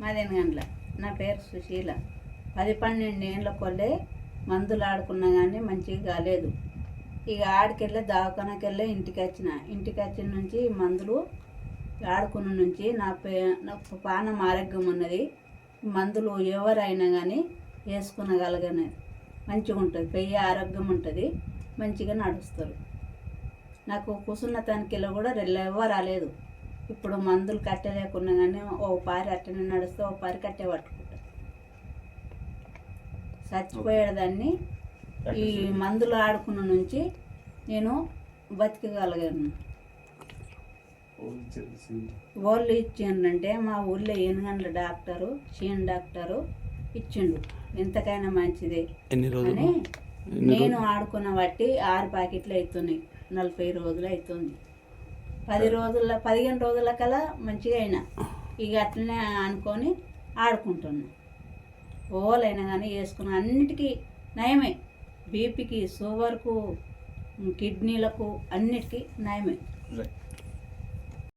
మాదేనగండ్ల. నా పేరు సుశీల. 10-12 ఏళ్ళ కొల్లే మందులు ఆడుకున్నా కానీ మంచిగా కాలేదు. ఇక ఆడికెళ్ళి దవాఖానకి వెళ్ళి ఇంటికి వచ్చిన నుంచి మందులు ఆడుకున్న నుంచి నాకు పానం ఆరోగ్యం ఉన్నది. మందులు ఎవరైనా కానీ వేసుకునగలగనే మంచిగా ఉంటుంది, పెయ్యి ఆరోగ్యం ఉంటుంది, మంచిగా నడుస్తారు. నాకు కూసున్న తనిఖీలో కూడా ఎవరు రాలేదు. ఇప్పుడు మందులు కట్టలేకున్నా కానీ ఓ పారి అట్టనే నడుస్తే ఓ పారి కట్టే పట్టుకుంటా. చచ్చిపోయేదాన్ని ఈ మందులు ఆడుకున్న నుంచి నేను బతికగలిగాను. వాళ్ళు ఇచ్చిండ్రంటే మా ఊళ్ళో ఏనుగండ్ల డాక్టరు డాక్టరు ఇచ్చిండు, ఎంతకైనా మంచిదే అని. నేను ఆడుకున్న బట్టి 6 ప్యాకెట్లు అవుతున్నాయి, 40 రోజులు అవుతుంది. 15 రోజుల కల్లా మంచిగా అయినా. ఇక అట్లనే అనుకొని ఆడుకుంటున్నా. ఓలైనా కానీ వేసుకున్న అన్నిటికీ నయమే. బీపీకి, షుగర్కు, కిడ్నీలకు అన్నిటికీ నయమే.